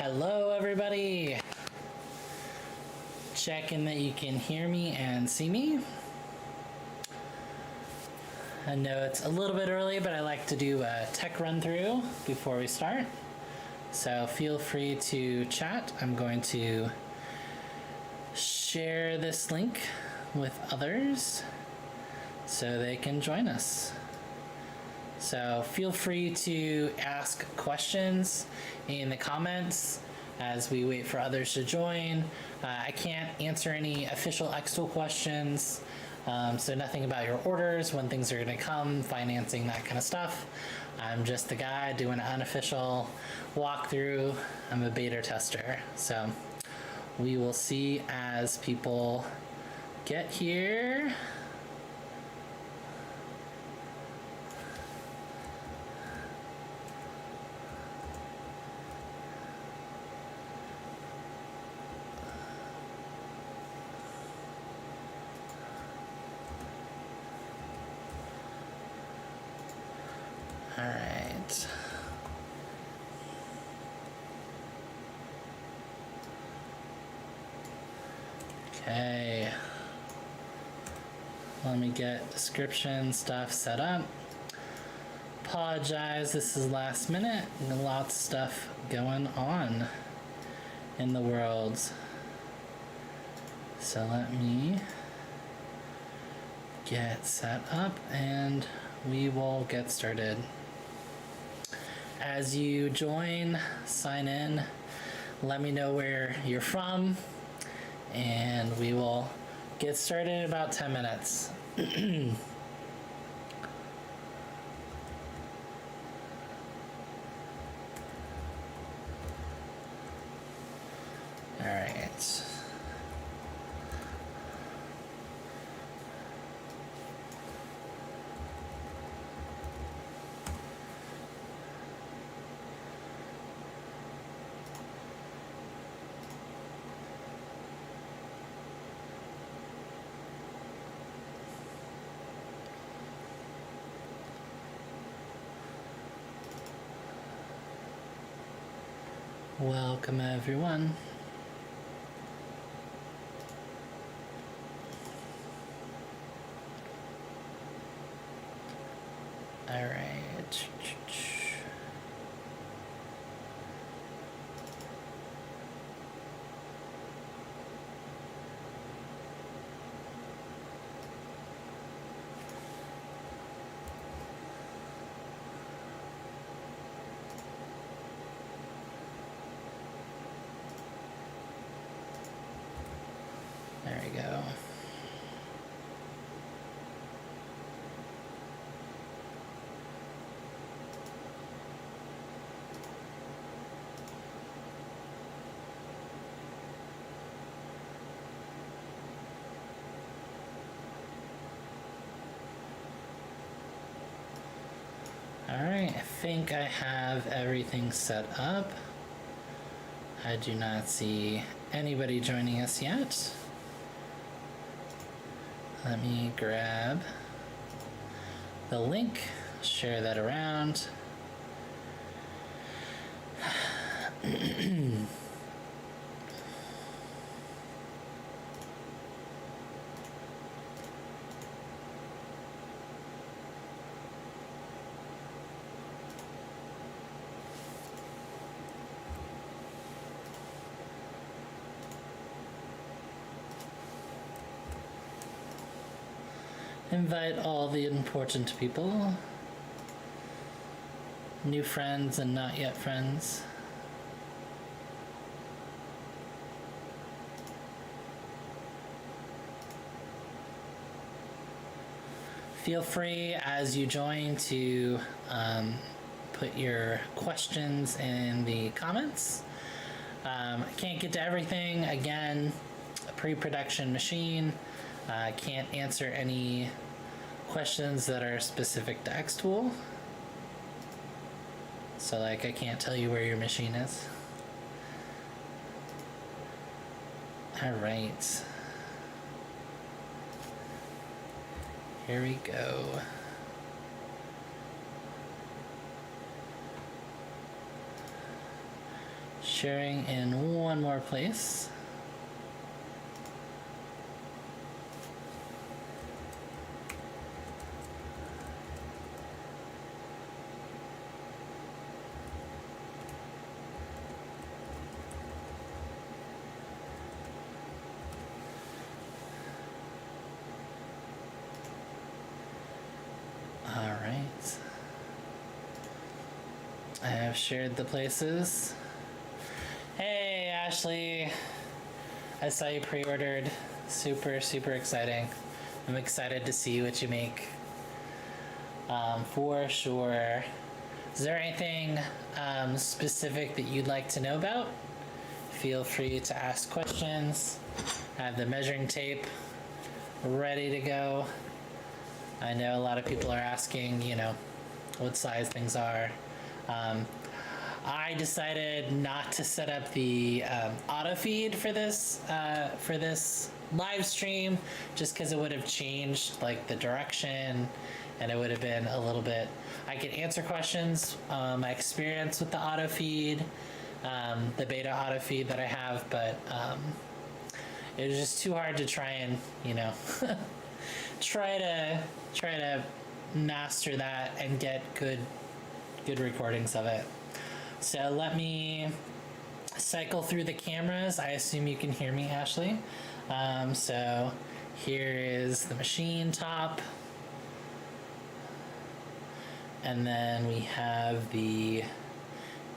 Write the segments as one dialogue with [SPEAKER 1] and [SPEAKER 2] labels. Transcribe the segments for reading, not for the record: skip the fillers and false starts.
[SPEAKER 1] Hello everybody! Checking that you can hear me and see me. I know it's a little bit early, but I like to do a tech run through before we start. So feel free to chat. I'm going to share this link with others so they can join us. So feel free to ask questions in the comments as we wait for others to join. I can't answer any official xTool questions, so nothing about your orders, when things are gonna come, financing, that kind of stuff. I'm just the guy doing an unofficial walkthrough. I'm a beta tester, so we will see as people get here. All right. Okay. Let me get description stuff set up. Apologize, this is last minute and lots of stuff going on in the world. So let me get set up and we will get started. As you join, sign in, let me know where you're from, and we will get started in about 10 minutes. All right. Welcome everyone. All right. There we go. All right, I think I have everything set up. I do not see anybody joining us yet. Let me grab the link, share that around. Invite all the important people, new friends and not yet friends. Feel free as you join to put your questions in the comments. I can't get to everything. Again, a pre-production machine. I can't answer any questions that are specific to xTool. So like I can't tell you where your machine is. All right. Here we go. sharing in one more place. All right. I have shared the places. Hey, Ashley. I saw you pre-ordered. Super, super exciting. I'm excited to see what you make. For sure. Is there anything specific that you'd like to know about? Feel free to ask questions. I have the measuring tape ready to go. I know a lot of people are asking, you know, what size things are. I decided not to set up the auto feed for this live stream, just because it would have changed like the direction, and it would have been a little bit. I could answer questions, my experience with the auto feed, the beta auto feed that I have, but it was just too hard to try and, you know, try to master that and get good recordings of it. So let me cycle through the cameras. I assume you can hear me, Ashley. So here is the machine top. And then we have the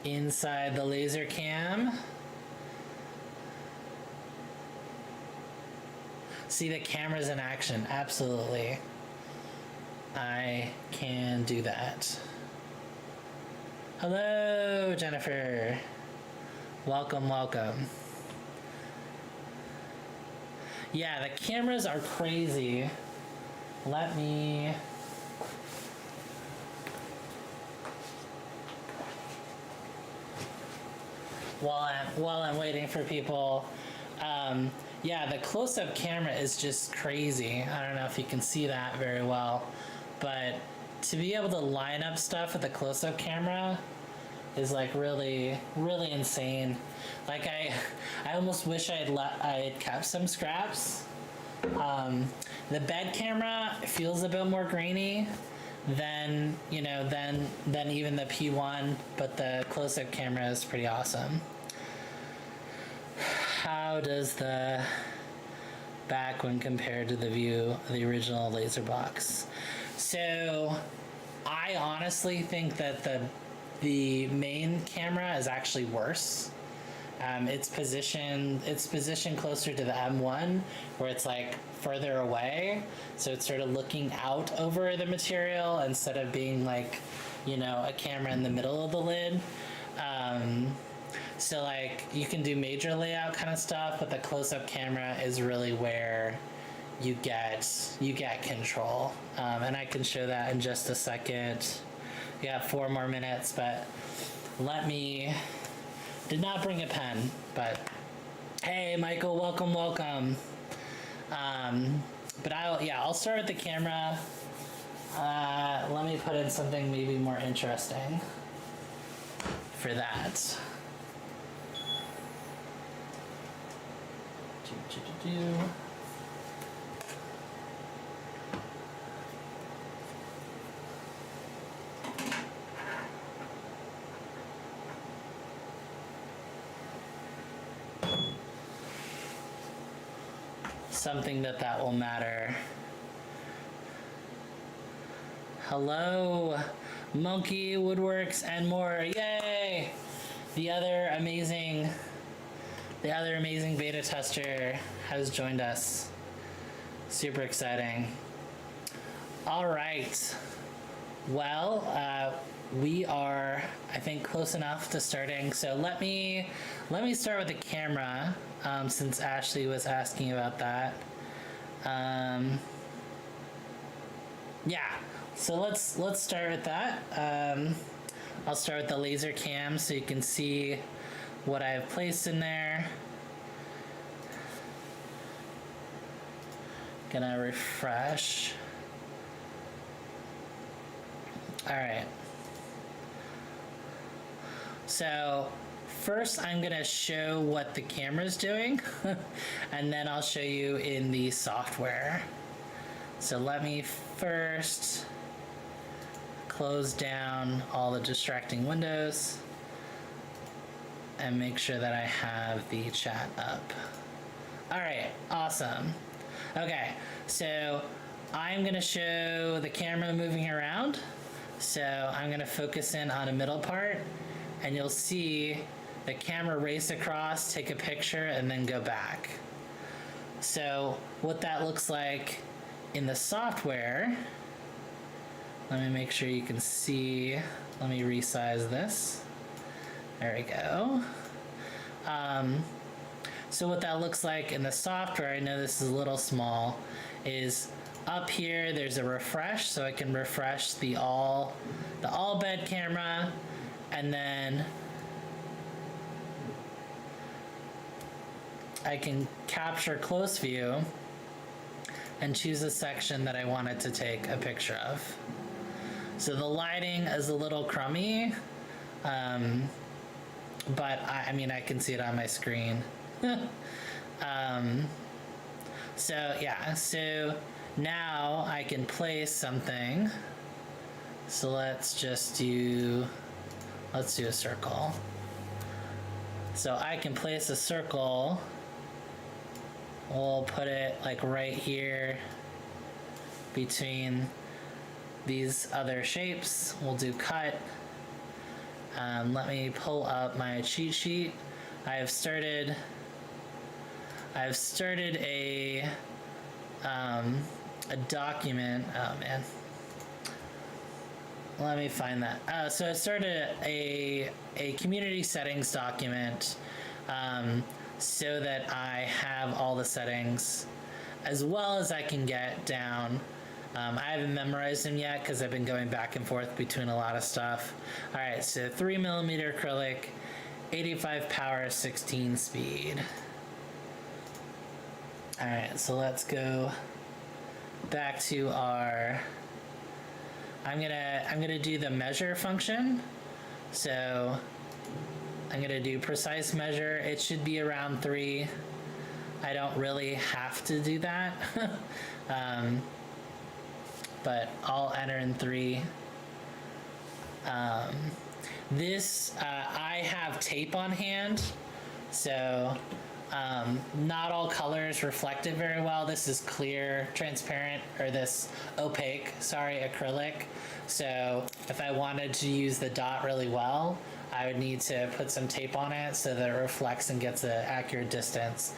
[SPEAKER 1] inside the laser cam. See the cameras in action, absolutely. I can do that. Hello, Jennifer. Welcome, welcome. Yeah, the cameras are crazy. Let me... While I'm waiting for people, yeah, the close-up camera is just crazy. I don't know if you can see that very well, but to be able to line up stuff with a close-up camera is like really, really insane. Like I almost wish I had kept some scraps. The bed camera feels a bit more grainy than, you know, than even the P1, but the close-up camera is pretty awesome. How does the back when compared to the view of the original laser box? So I honestly think that the main camera is actually worse. It's positioned closer to the M1, where it's like further away, so it's sort of looking out over the material instead of being like, you know, a camera in the middle of the lid. So like you can do major layout kind of stuff, but the close-up camera is really where you get control. And I can show that in just a second. We have 4 more minutes, but did not bring a pen, but hey, Michael, welcome. But I'll start with the camera. Let me put in something maybe more interesting for that. Something that will matter. Hello, Monkey Woodworks and more. Yay! The other amazing beta tester has joined us. Super exciting. All right. Well, we are, I think, close enough to starting. So let me start with the camera, since Ashley was asking about that. Yeah. So let's start with that. I'll start with the laser cam so you can see what I've placed in there. Gonna refresh. All right. So first I'm gonna show what the camera's doing, and then I'll show you in the software. So let me first close down all the distracting windows and make sure that I have the chat up. All right, awesome. Okay, so I'm gonna show the camera moving around. So I'm gonna focus in on a middle part, and you'll see the camera race across, take a picture, and then go back. So what that looks like in the software, let me make sure you can see, let me resize this. There we go. So what that looks like in the software, I know this is a little small, is up here there's a refresh, so I can refresh the all bed camera, and then I can capture close view and choose a section that I wanted to take a picture of. So the lighting is a little crummy, but I mean I can see it on my screen. So yeah, so now I can place something. So let's do a circle. So I can place a circle. We'll put it like right here between these other shapes. We'll do cut. Let me pull up my cheat sheet. I've started a document. Oh man, let me find that. So I started a community settings document, so that I have all the settings as well as I can get down. I haven't memorized them yet because I've been going back and forth between a lot of stuff. All right, so 3mm acrylic, 85 power, 16 speed. All right, so let's go back to our, I'm gonna do the measure function. So I'm gonna do precise measure. It should be around 3. I don't really have to do that. But I'll enter in 3. I have tape on hand, so not all colors reflected very well. This is clear, transparent, or this opaque, sorry, acrylic. So if I wanted to use the dot really well, I would need to put some tape on it so that it reflects and gets an accurate distance.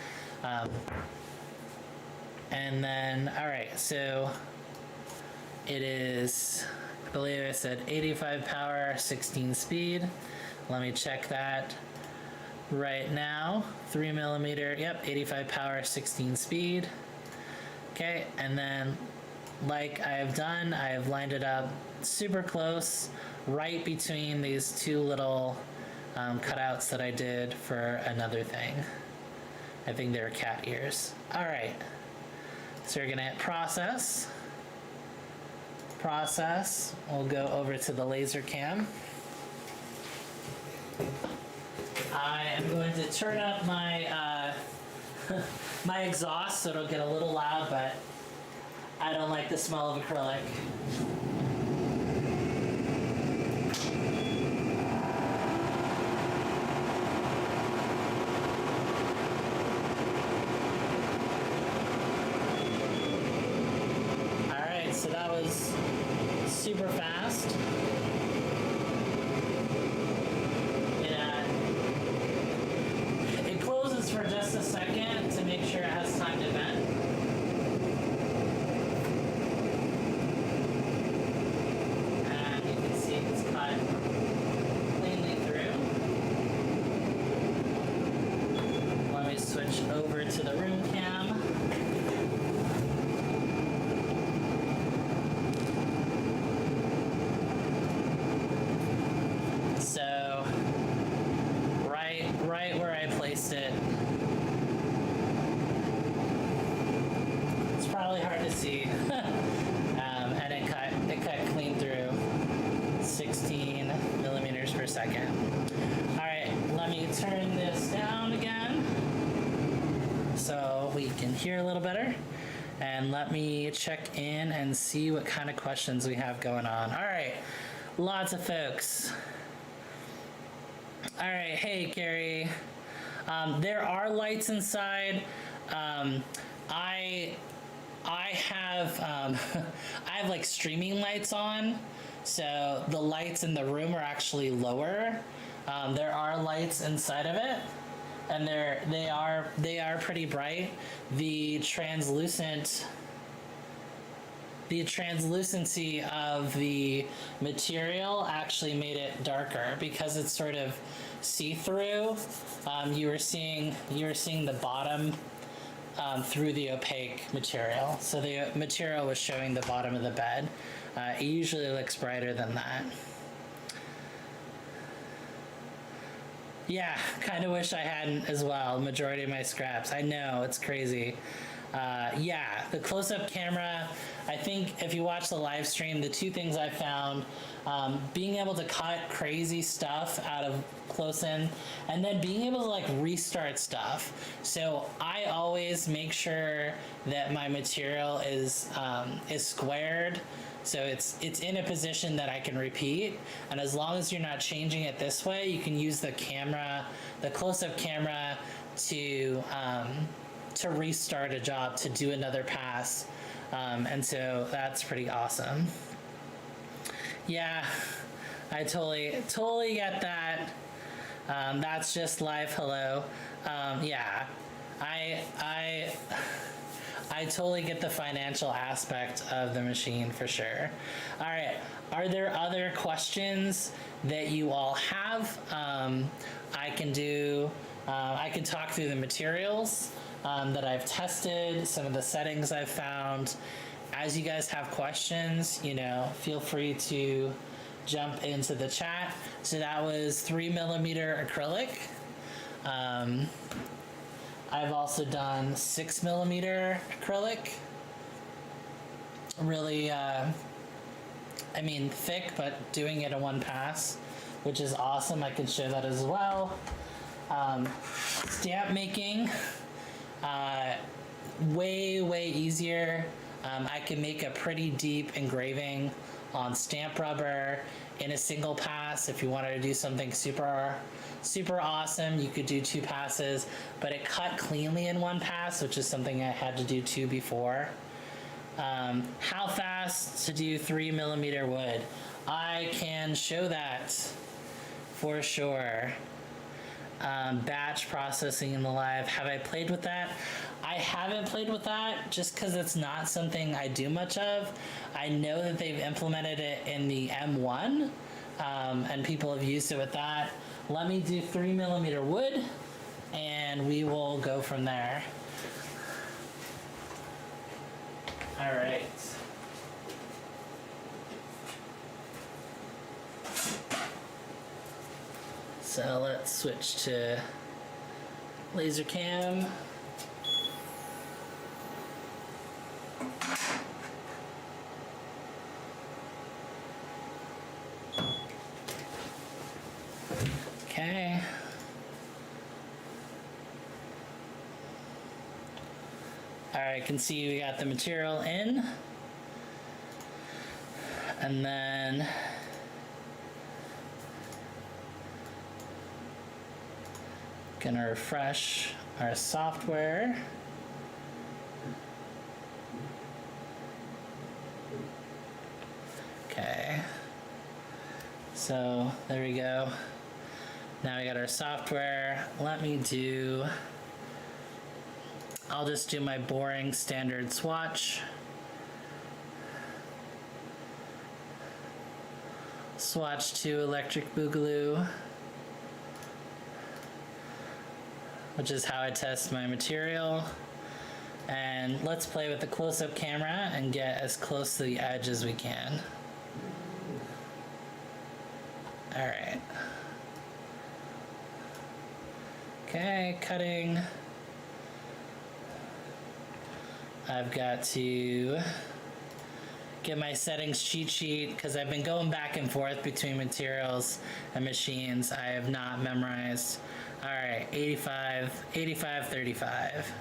[SPEAKER 1] And then, all right, so it is, I believe I said 85 power, 16 speed. Let me check that right now. 3mm, yep, 85 power, 16 speed. Okay, and then like I've done, I've lined it up super close, right between these two little cutouts that I did for another thing. I think they're cat ears. All right, so we're gonna hit process. We'll go over to the laser cam. I am going to turn up my my exhaust so it'll get a little loud, but I don't like the smell of acrylic. So that was super fast. It closes for just a second to make sure it has time to vent. And you can see it's cut cleanly through. Let me switch over to the room cam. So right where I placed it, it's probably hard to see, and it cut clean through, 16 millimeters per second. All right, let me we can hear a little better. And let me check in and see what kind of questions we have going on. All right, lots of folks. All right, hey, Carrie. There are lights inside. I have I have like streaming lights on, so the lights in the room are actually lower. There are lights inside of it, and they are pretty bright. The translucency of the material actually made it darker because it's sort of see-through. You were seeing the bottom through the opaque material. So the material was showing the bottom of the bed. It usually looks brighter than that. Yeah, kind of wish I hadn't as well. Majority of my scraps. I know, it's crazy. Yeah, the close-up camera, I think if you watch the live stream, the two things I found, being able to cut crazy stuff out of close-in, and then being able to like restart stuff. So I always make sure that my material is squared, so it's in a position that I can repeat. And as long as you're not changing it this way, you can use the camera, the close-up camera, to restart a job, to do another pass. And so that's pretty awesome. Yeah, I totally get that. That's just live hello. Yeah, I totally get the financial aspect of the machine for sure. All right, are there other questions that you all have? I can talk through the materials that I've tested, some of the settings I've found. As you guys have questions, feel free to jump into the chat. So that was 3mm acrylic. I've also done 6mm acrylic. Really, thick, but doing it in one pass, which is awesome. I can show that as well. Stamp making, way easier. I can make a pretty deep engraving on stamp rubber in a single pass. If you wanted to do something super awesome, you could do 2 passes, but it cut cleanly in 1 pass, which is something I had to do 2 before. How fast to do 3mm wood? I can show that for sure. Batch processing in the live. Have I played with that? I haven't played with that just because it's not something I do much of. I know that they've implemented it in the M1, and people have used it with that. Let me do 3mm wood, and we will go from there. All right. So let's switch to laser cam. Okay. All right, you can see we got the material in. And then gonna refresh our software. Okay. So there we go. Now we got our software. I'll just do my boring standard swatch. Swatch to electric boogaloo, which is how I test my material. And let's play with the close-up camera and get as close to the edge as we can. All right. Okay, cutting. I've got to get my settings cheat sheet because I've been going back and forth between materials and machines. I have not memorized. All right, 85, 35.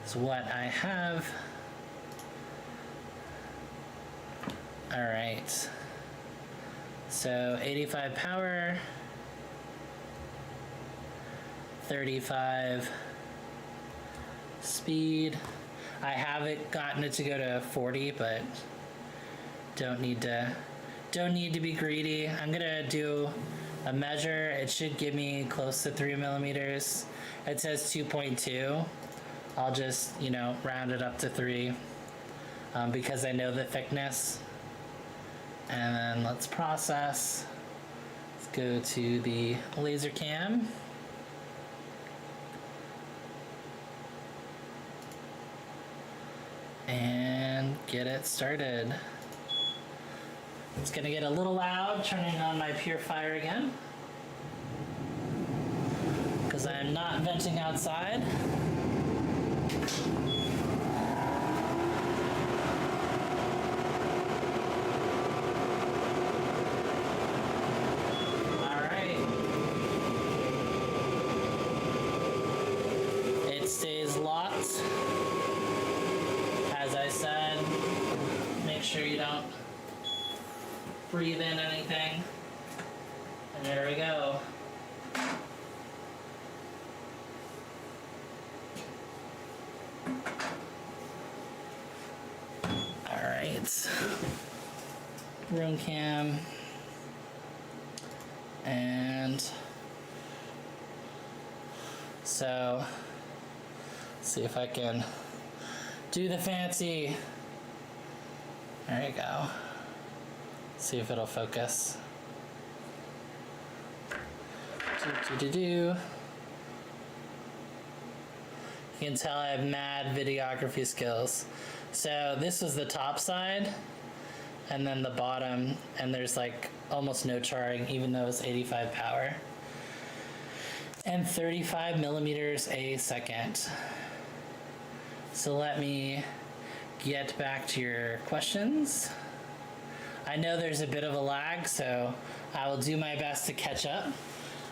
[SPEAKER 1] is what I have. All right, so 85 power, 35 speed. I haven't gotten it to go to 40, but don't need to be greedy. I'm gonna do a measure. It should give me close to 3 millimeters. It says 2.2. I'll just, round it up to 3 because I know the thickness. And then let's process. Let's go to the laser cam. And get it started. It's gonna get a little loud turning on my purifier again, because I am not venting outside. All right. It stays locked. As I said, make sure you don't breathe in anything. And there we go. All right. Room cam. And so, let's see if I can do the fancy. There you go. See if it'll focus. You can tell I have mad videography skills. So this was the top side, and then the bottom, and there's like almost no charring, even though it's 85 power. And 35 millimeters a second. So let me get back to your questions. I know there's a bit of a lag, so I will do my best to catch up.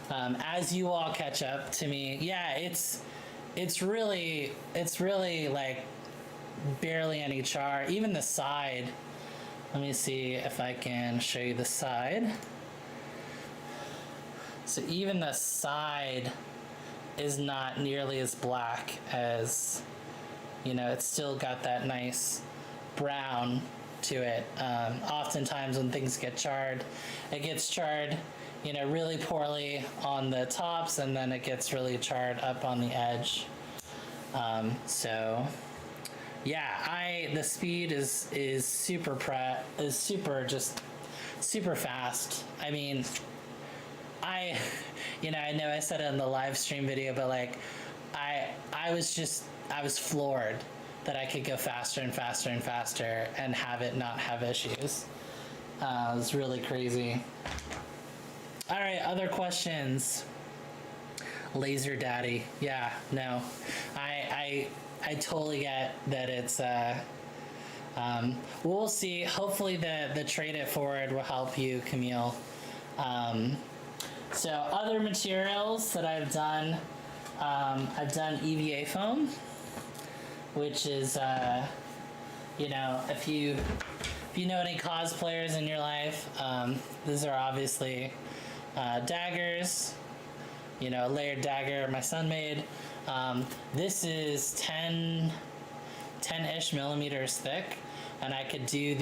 [SPEAKER 1] As you all catch up to me, yeah, it's really like barely any char. Even the side. Let me see if I can show you the side. So even the side is not nearly as black as, it's still got that nice brown to it. Oftentimes when things get charred, it gets charred, really poorly on the tops, and then it gets really charred up on the edge. So yeah, the speed is super fast. I mean, I know I said it in the live stream video, but like, I was floored that I could go faster and faster and faster and have it not have issues. It was really crazy. All right, other questions? Laser Daddy. Yeah, no, I totally get that it's, we'll see. Hopefully the trade it forward will help you, Camille. So other materials that I've done EVA foam, which is, if you know any cosplayers in your life, these are obviously daggers, a layered dagger my son made. This is 10-ish millimeters thick, and I could do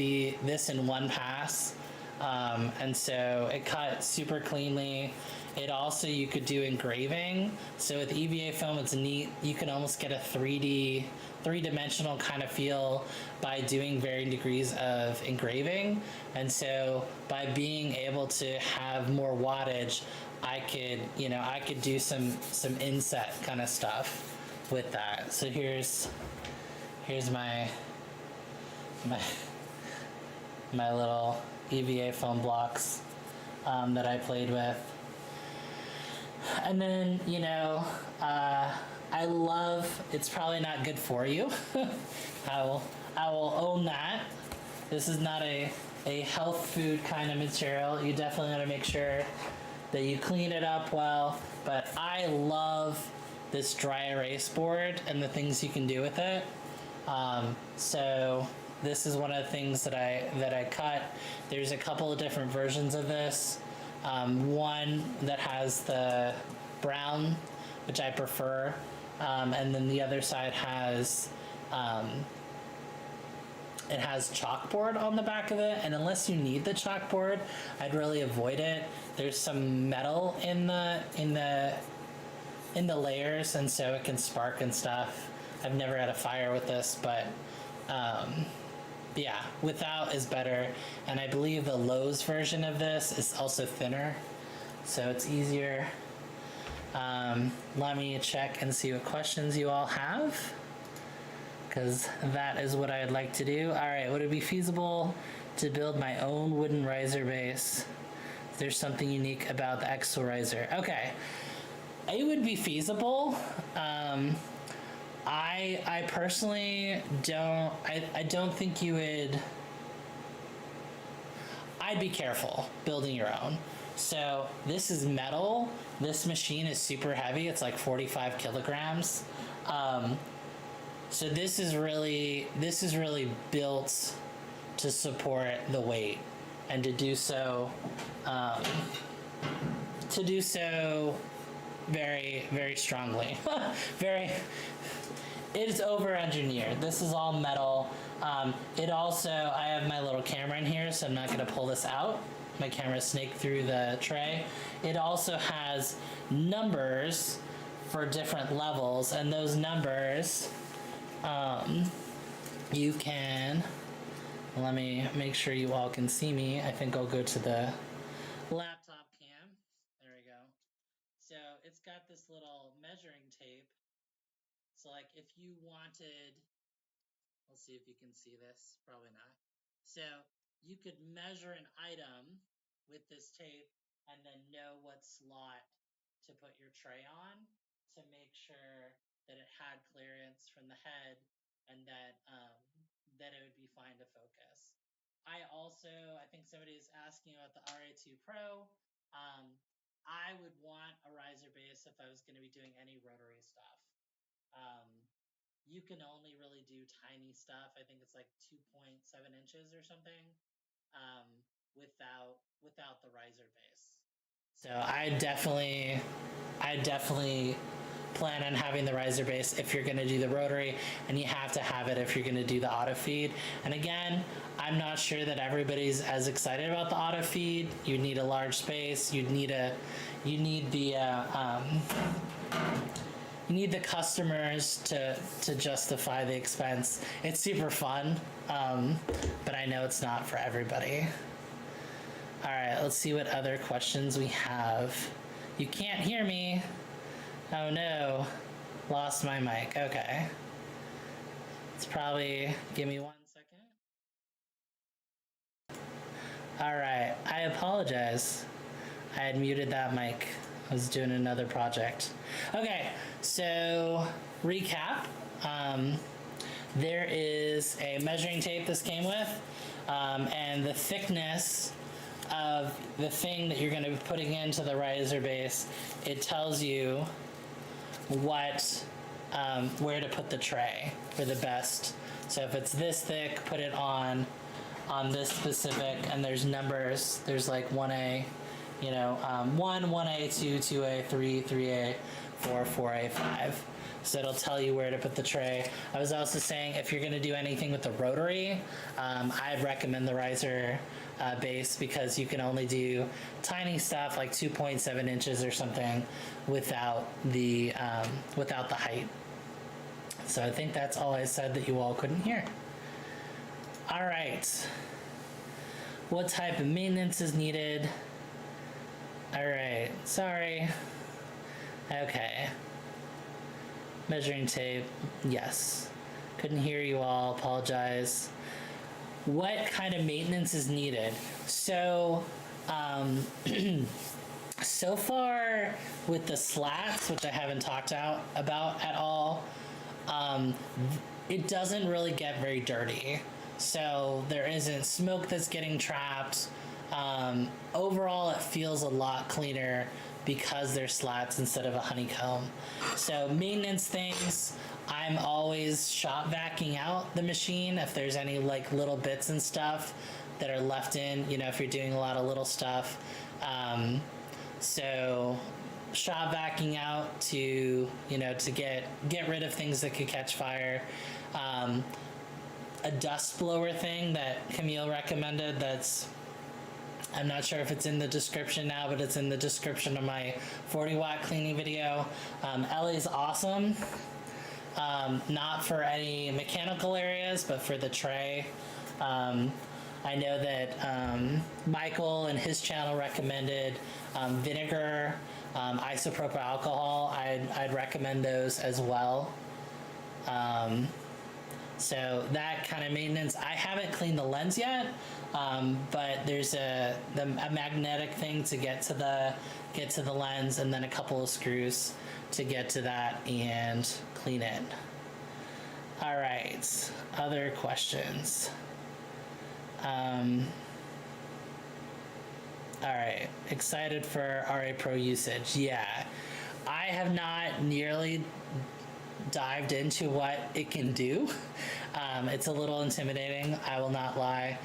[SPEAKER 1] this in one pass. And so it cut super cleanly. It also, you could do engraving. So with EVA foam, it's neat. You can almost get a three-dimensional kind of feel by doing varying degrees of engraving. And so by being able to have more wattage, I could do some inset kind of stuff with that. So here's my little EVA foam blocks that I played with. And then, I love, it's probably not good for you. I will own that. This is not a health food kind of material. You definitely got to make sure that you clean it up well. But I love this dry erase board and the things you can do with it. So this is one of the things that I cut. There's a couple of different versions of this. One that has the brown, which I prefer, and then the other side has it has chalkboard on the back of it, and unless you need the chalkboard, I'd really avoid it. There's some metal in the layers, and so it can spark and stuff. I've never had a fire with this, but yeah, without is better. And I believe the Lowe's version of this is also thinner, so it's easier. Let me check and see what questions you all have, because that is what I'd like to do. All right, would it be feasible to build my own wooden riser base? There's something unique about the xTool riser. Okay, it would be feasible. I personally don't, I don't think you would, I'd be careful building your own. So this is metal. This machine is super heavy. It's like 45 kilograms. So this is really built to support the weight, and to do so very, very strongly. It is over engineered. This is all metal. It also, I have my little camera in here, so I'm not gonna pull this out. My camera snaked through the tray. It also has numbers for different levels, and those numbers, you can, let me make sure you all can see me. I think I'll go to the laptop cam. There we go. So it's got this little measuring tape. So like if you wanted, let's see if you can see this, probably not. So you could measure an item with this tape and then know what slot to put your tray on to make sure that it had clearance from the head, and that it would be fine to focus. I think somebody is asking about the RA2 Pro. I would want a riser base if I was going to be doing any rotary stuff. You can only really do tiny stuff. I think it's like 2.7 inches or something, without the riser base. So I definitely plan on having the riser base if you're going to do the rotary, and you have to have it if you're going to do the auto feed. And again, I'm not sure that everybody's as excited about the auto feed. You need a large space. You need the customers to justify the expense. It's super fun, but I know it's not for everybody. All right, let's see what other questions we have. You can't hear me. Oh no, lost my mic. Okay. It's probably, give me 1 second. All right, I apologize. I had muted that mic. I was doing another project. Okay, so recap. There is a measuring tape this came with, and the thickness of the thing that you're going to be putting into the riser base, it tells you what, where to put the tray for the best. So if it's this thick, put it on this specific, and there's numbers. There's like 1A, 1, 1A, 2, 2A, 3, 3A, 4, 4A, 5. So it'll tell you where to put the tray. I was also saying if you're going to do anything with the rotary, I'd recommend the riser base, because you can only do tiny stuff like 2.7 inches or something without the height. So I think that's all I said that you all couldn't hear. All right. What type of maintenance is needed? All right, sorry. Okay. Measuring tape, yes. Couldn't hear you all, apologize. What kind of maintenance is needed? So, so far with the slats, which I haven't talked about at all, it doesn't really get very dirty. So there isn't smoke that's getting trapped. Overall, it feels a lot cleaner because they're slats instead of a honeycomb. So maintenance things, I'm always shop vacuuming out the machine if there's any like little bits and stuff that are left in, you know, if you're doing a lot of little stuff. So shop vacuuming out to, you know, to get rid of things that could catch fire. A dust blower thing that Camille recommended, that's, I'm not sure if it's in the description now, but it's in the description of my 40-watt cleaning video. Ellie's awesome. Not for any mechanical areas, but for the tray. I know that Michael and his channel recommended vinegar, isopropyl alcohol. I'd recommend those as well. So that kind of maintenance. I haven't cleaned the lens yet, but there's a magnetic thing to get to the lens, and then a couple of screws to get to that and clean it. All right, other questions. All right, excited for RA Pro usage. Yeah, I have not nearly dived into what it can do. It's a little intimidating, I will not lie.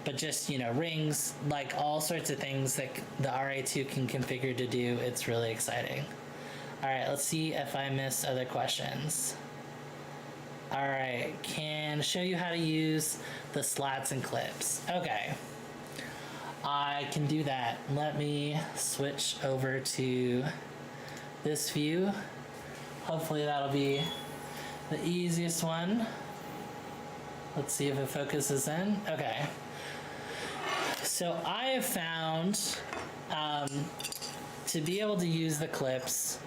[SPEAKER 1] But just, you know, rings, like all sorts of things that the RA2 can configure to do, it's really exciting. All right, let's see if I missed other questions. All right, can show you how to use the slats and clips. Okay, I can do that. Let me switch over to this view. Hopefully that'll be the easiest one. Let's see if it focuses in. Okay. So I have found to be able to use the clips,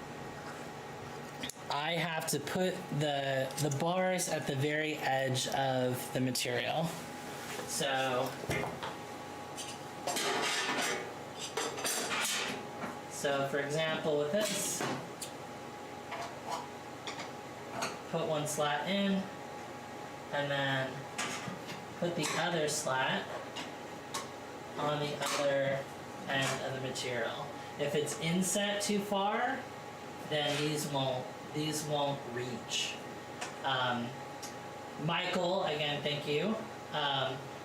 [SPEAKER 1] I have to put the bars at the very edge of the material. So for example, with this, put one slat in, and then put the other slat on the other end of the material. If it's inset too far, then these won't reach. Michael, again, thank you,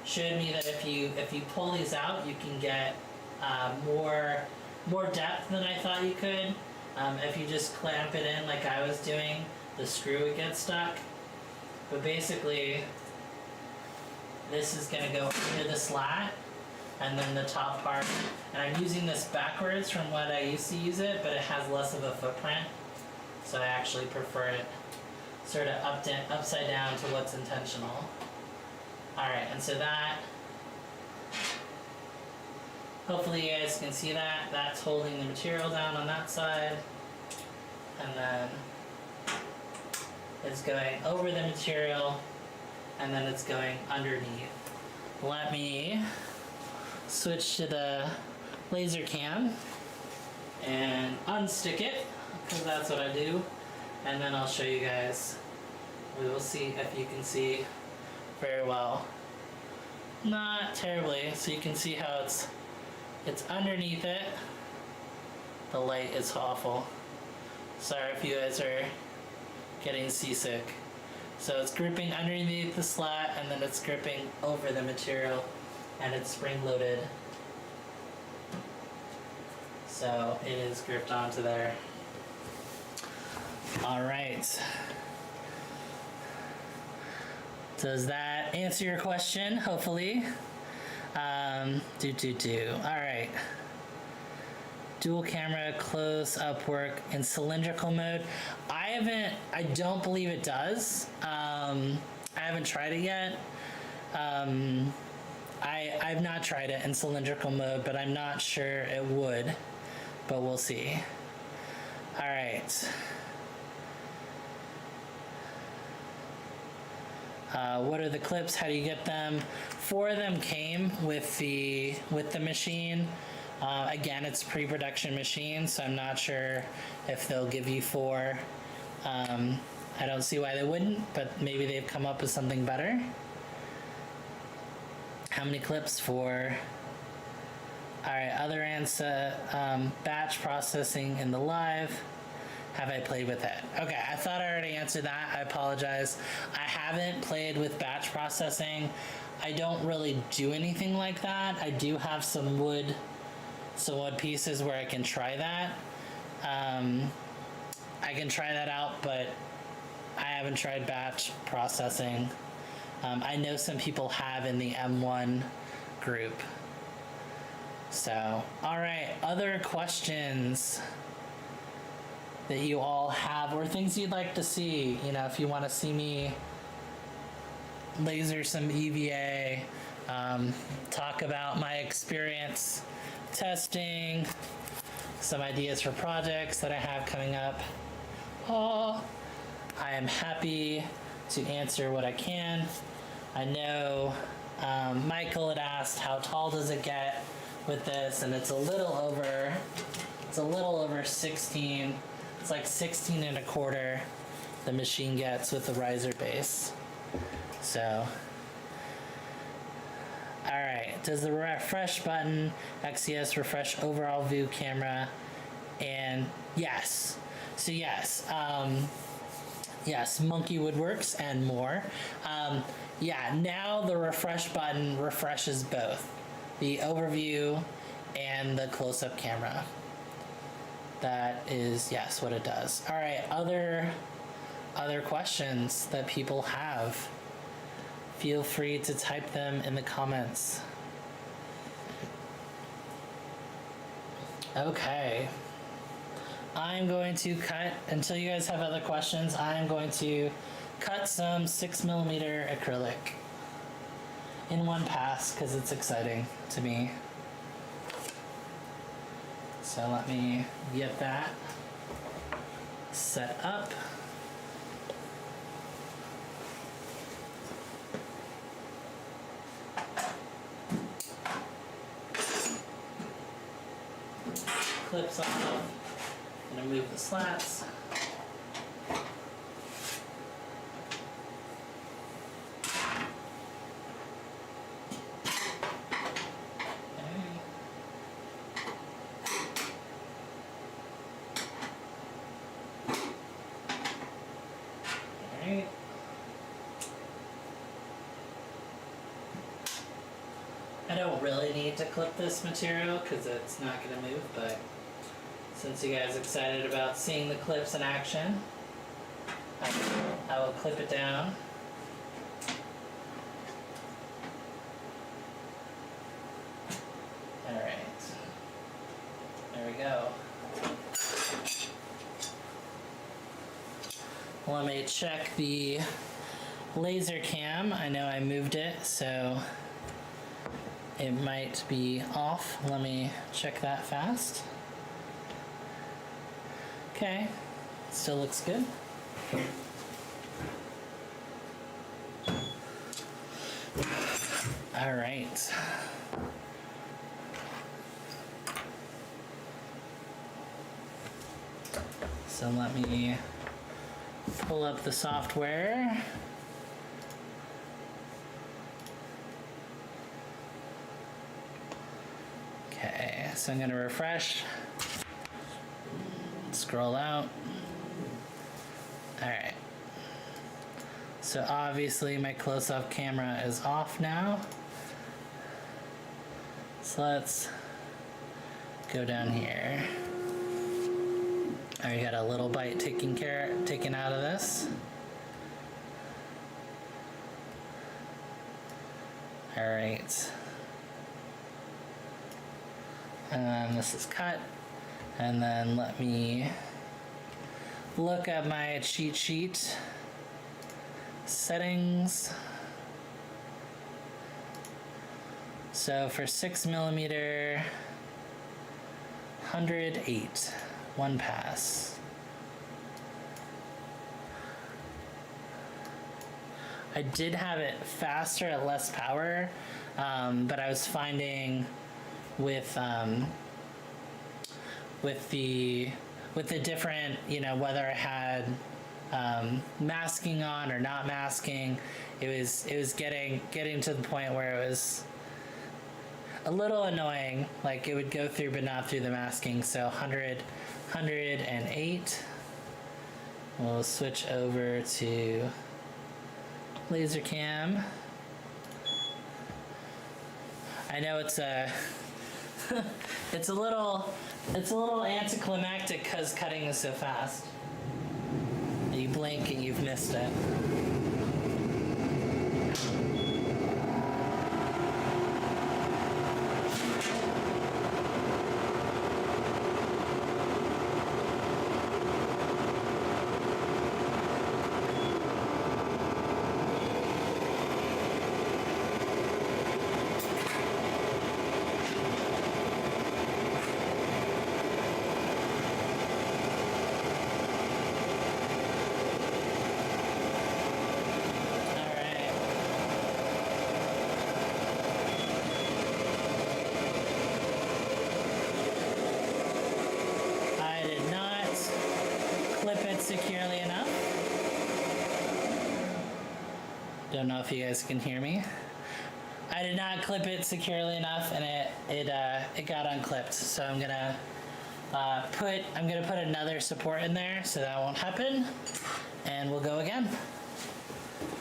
[SPEAKER 1] showed me that if you pull these out, you can get more depth than I thought you could. If you just clamp it in like I was doing, the screw would get stuck. But basically, this is going to go into the slat, and then the top part. And I'm using this backwards from what I used to use it, but it has less of a footprint. So I actually prefer it sort of upside down to what's intentional. Alright, and so that, hopefully you guys can see that. That's holding the material down on that side. And then it's going over the material, and then it's going underneath. Let me switch to the laser cam and unstick it, because that's what I do, and then I'll show you guys. We will see if you can see very well. Not terribly, so you can see how it's underneath it. The light is awful. Sorry if you guys are getting seasick. So it's gripping underneath the slat, and then it's gripping over the material, and it's spring loaded. So it is gripped onto there. All right. Does that answer your question? Hopefully. All right. Dual camera close up work in cylindrical mode. I don't believe it does. I haven't tried it yet. I've not tried it in cylindrical mode, but I'm not sure it would, but we'll see. All right. What are the clips? How do you get them? 4 of them came with the machine. Again, it's a pre-production machine, so I'm not sure if they'll give you 4. I don't see why they wouldn't, but maybe they've come up with something better. How many clips? 4. All right, other answer, batch processing in the live. Have I played with it? Okay, I thought I already answered that. I apologize. I haven't played with batch processing. I don't really do anything like that. I do have some wood pieces where I can try that. I can try that out, but I haven't tried batch processing. I know some people have in the M1 group. So, all right, other questions that you all have or things you'd like to see. You know, if you want to see me laser some EVA, talk about my experience testing, some ideas for projects that I have coming up. Oh, I am happy to answer what I can. I know Michael had asked how tall does it get with this, and it's a little over 16. It's like 16 and a quarter the machine gets with the riser base. So, all right, does the refresh button XCS refresh overall view camera? And yes, so yes, yes, Monkey Woodworks and more. Yeah, now the refresh button refreshes both the overview and the close-up camera. That is, yes, what it does. All right, other questions that people have, feel free to type them in the comments. Okay. I'm going to cut, until you guys have other questions, I'm going to cut some 6mm acrylic in one pass because it's exciting to me. So let me get that set up. Clips off. I'm gonna move the slats. I don't really need to clip this material because it's not going to move, but since you guys are excited about seeing the clips in action, I will clip it down. Alright, there we go. Let me check the laser cam. I know I moved it, so it might be off. Let me check that fast. Okay, still looks good. All right. So let me pull up the software. Okay, so I'm gonna refresh, scroll out. All right. So obviously my close-up camera is off now. So let's go down here. I got a little bite taken out of this. All right. And then this is cut. And then let me look at my cheat sheet settings. So for 6mm, 108, one pass. I did have it faster at less power, but I was finding with the different, you know, whether I had masking on or not masking, it was getting to the point where it was, a little annoying. Like it would go through but not through the masking. So 100, 108. We'll switch over to laser cam. I know it's a it's a little anticlimactic because cutting is so fast. You blink and you've missed it. Securely enough. Don't know if you guys can hear me. I did not clip it securely enough, and it got unclipped. So I'm gonna put another support in there so that won't happen, and we'll go again.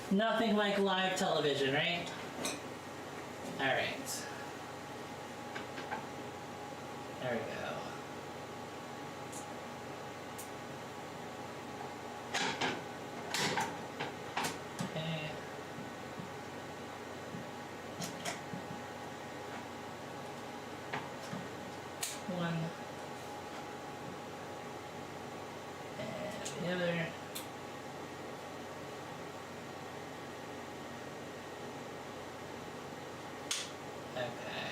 [SPEAKER 1] Nothing like live television, right? All right. There we go. One and the other. Okay.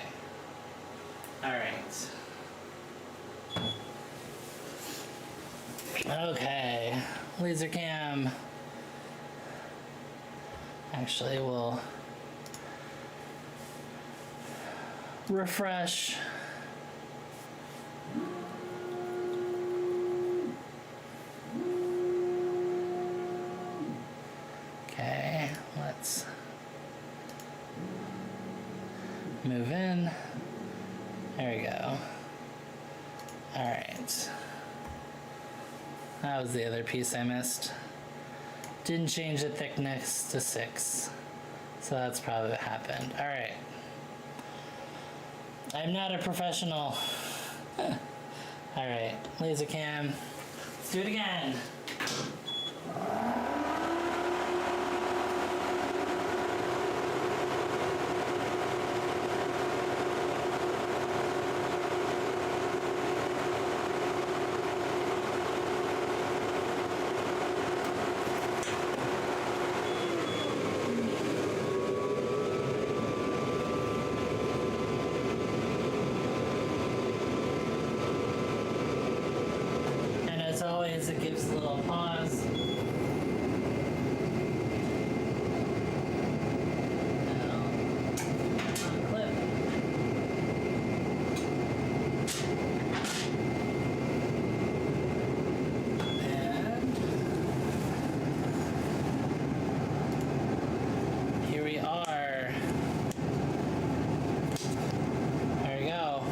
[SPEAKER 1] All right. Okay. Laser cam. Actually, we'll refresh. Okay, let's move in. There we go. All right. That was the other piece I missed. Didn't change the thickness to 6. So that's probably what happened. All right. I'm not a professional. All right, laser cam. Let's do it again. It gives a little pause. Clip. And here we are. There we go.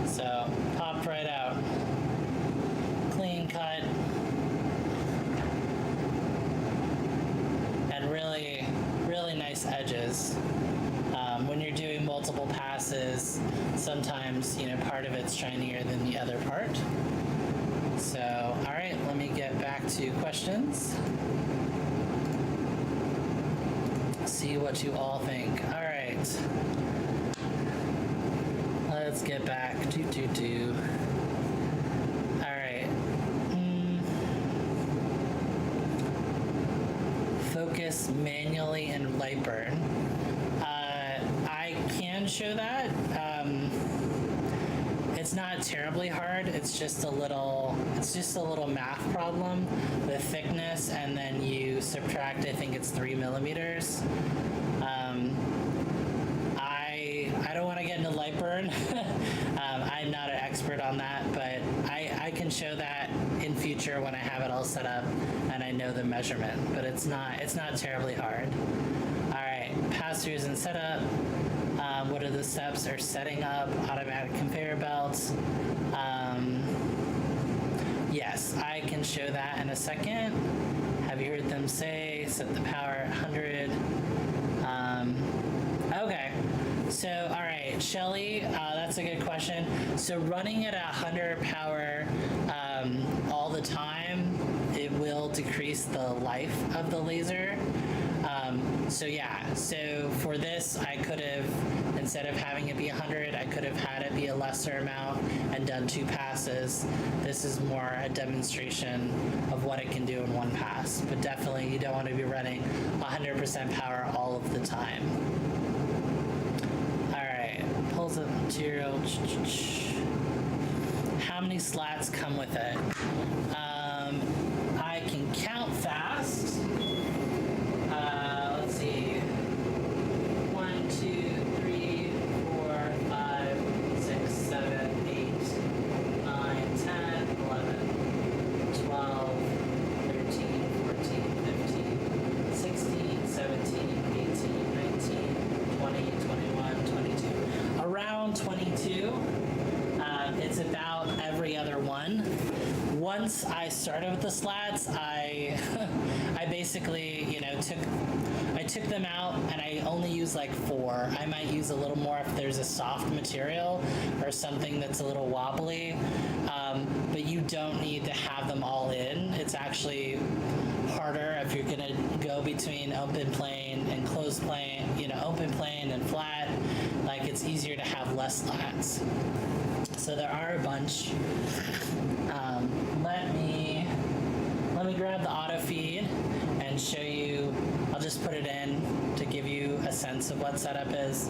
[SPEAKER 1] So popped right out. Clean cut, and really nice edges. When you're doing multiple passes, sometimes part of it's shinier than the other part. So, all right, let me get back to questions. See what you all think. All right, let's get back to. Focus manually in light burn. I can show that. It's not terribly hard. It's just a little math problem. The thickness, and then you subtract. I think it's 3 millimeters. I don't want to get into light burn. I'm not an expert on that, but I can show that in future when I have it all set up and I know the measurement. But it's not terribly hard. All right, pass-throughs and setup. What are the steps? Are setting up automatic conveyor belts. Yes, I can show that in a second. Have you heard them say set the power at 100? Okay, so all right, Shelly, that's a good question. So running it at 100 power all the time, it will decrease the life of the laser. So yeah, so for this, I could have, instead of having it be 100, I could have had it be a lesser amount and done 2 passes. This is more a demonstration of what it can do in 1 pass, but definitely you don't want to be running 100% power all of the time. All right, pulls up material. How many slats come with it? I can count fast. Let's see. 1, 2, 3, 4, 5, 6, 7, 8, 9, 10, 11, 12, 13, 14, 15, 16, 17, 18, 19, 20, 21, 22. Around 22. It's about every other one. Once I started with the slats, I basically, took them out and I only use like 4. I might use a little more if there's a soft material or something that's a little wobbly, but you don't need to have them all in. It's actually harder if you're gonna go between open plane and closed plane, open plane and flat. Like, it's easier to have less slats. So there are a bunch. Let me grab the auto feed and show you. I'll just put it in to give you a sense of what setup is,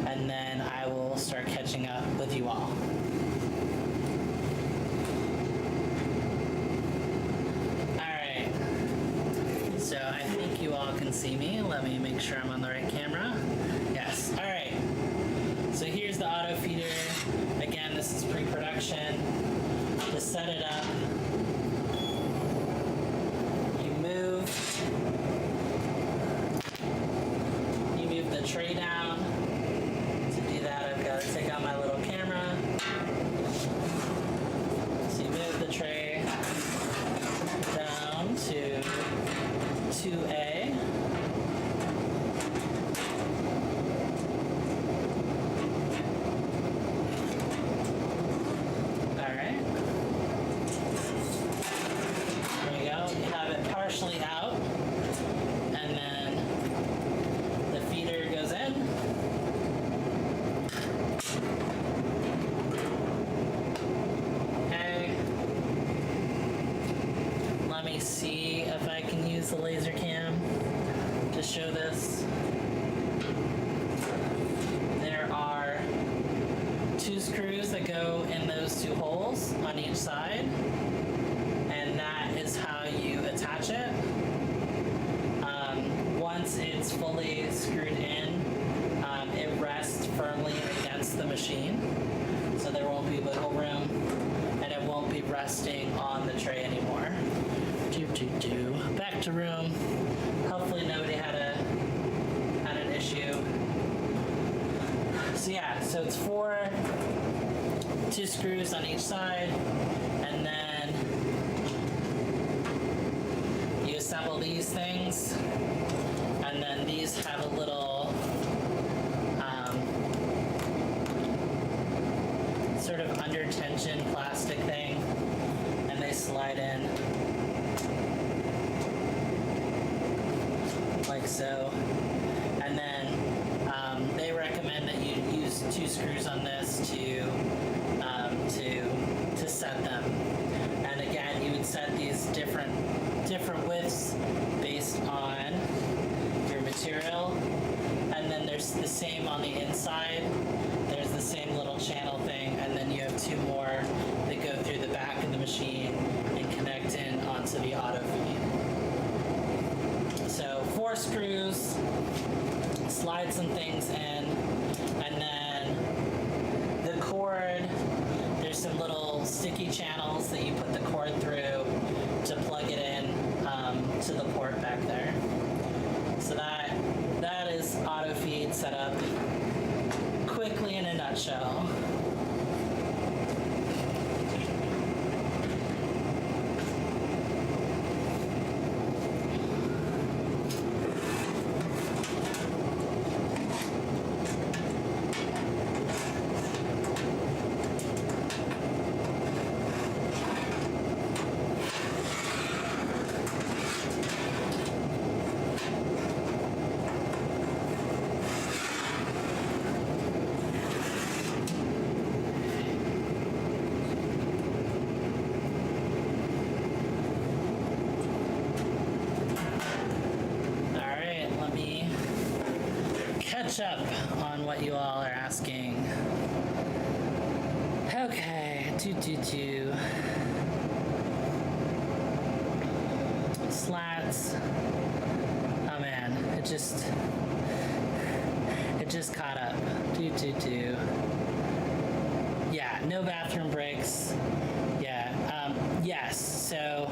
[SPEAKER 1] and then I will start catching up with you all. All right. So I think you all can see me. Let me make sure I'm on the right camera. Yes. All right. So here's the auto feeder. Again, this is pre-production. To set it up, you move the tray down. To do that, I've got to take out my little camera. So you move the tray down to 2A. Partially out, and then the feeder goes in. Okay. Let me see if I can use the laser cam to show this. There are 2 screws that go in those 2 holes on each side, and that is how you attach it. Once it's fully screwed in, it rests firmly against the machine, so there won't be wiggle room, and it won't be resting on the tray anymore. Back to room. Hopefully nobody had an issue. So yeah, so it's 2 screws on each side, and then you assemble these things, and then these have a little sort of under tension plastic thing, and they slide in like so. And then they recommend that you use 2 screws on this to set them. And again, you would set these different widths based on your material. And then there's the same on the inside. There's the same little channel thing, and then you have 2 more that go through the back of the machine and connect in onto the auto feed. So 4 screws, slide some things in, and then the cord, there's some little sticky channels that you put the cord through to plug it in to the port back there. So that is auto feed set up. catch up on what you all are asking. Okay, slats. Oh man, it just caught up. Yeah, no bathroom breaks. Yeah, yes, so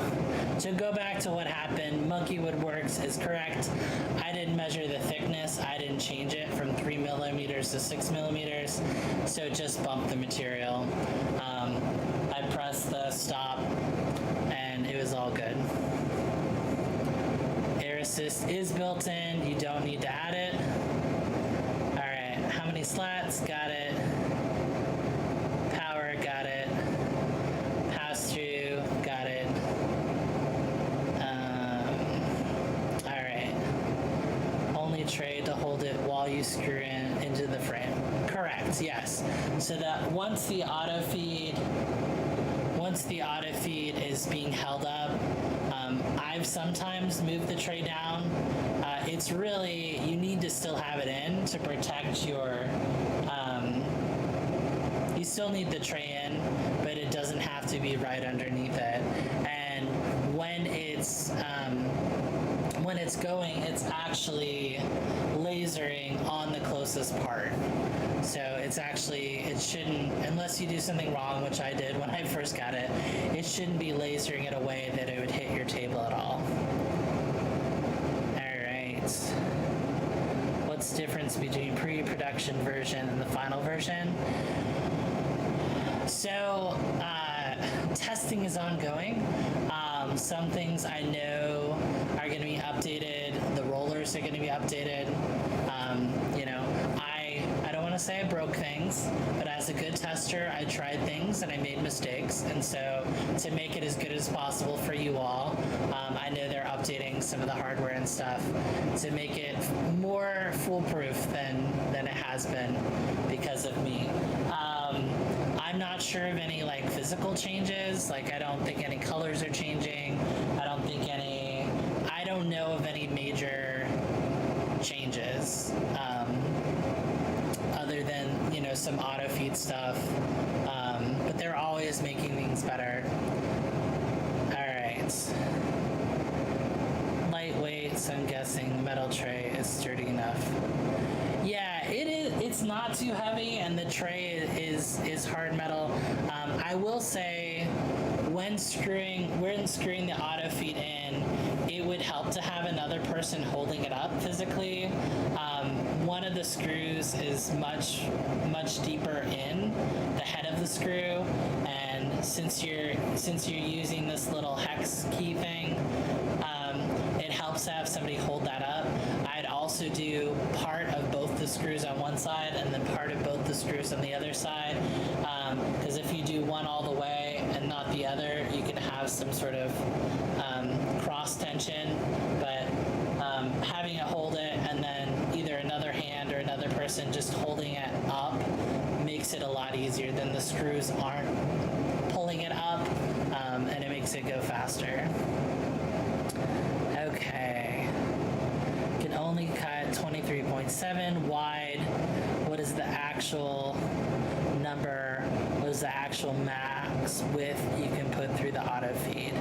[SPEAKER 1] to go back to what happened, Monkey Woodworks is correct. I didn't measure the thickness. I didn't change it from 3 millimeters to 6 millimeters, so it just bumped the material. I pressed the stop and it was all good. Air assist is built in. You don't need to add it. All right, how many slats? Got it. Power, got it. Pass through, got it. All right. Only tray to hold it while you screw into the frame. Correct, yes. So that once the auto feed is being held up, I've sometimes moved the tray down. It's really, you need to still have it in to protect your, you still need the tray in, but it doesn't have to be right underneath it. And when it's going, it's actually lasering on the closest part. So it's actually, it shouldn't, unless you do something wrong, which I did when I first got it, it shouldn't be lasering it a way that it would hit your table at all. All right. What's the difference between pre-production version and the final version? So testing is ongoing. Some things I know are going to be updated. The rollers are going to be updated. You know, I don't want to say I broke things, but as a good tester, I tried things and I made mistakes. And so to make it as good as possible for you all, I know they're updating some of the hardware and stuff to make it more foolproof than it has been because of me. I'm not sure of any like physical changes. Like I don't think any colors are changing. I don't know of any major changes other than, you know, some auto feed stuff. But they're always making things better. All right. Lightweight, so I'm guessing the metal tray is sturdy enough. Yeah, it is. It's not too heavy, and the tray is hard metal. I will say, when screwing the auto feed in, it would help to have another person holding it up physically. One of the screws is much deeper in the head of the screw, and since you're using this little hex key thing, it helps to have somebody hold that up. I'd also do part of both the screws on one side and then part of both the screws on the other side, because if you do one all the way and not the other, you can have some sort of cross tension. But having it hold it and then either another hand or another person just holding it up makes it a lot easier than the screws aren't pulling it up, and it makes it go faster. Okay. Can only cut 23.7 wide. What is the actual number? What is the actual max width you can put through the auto feed?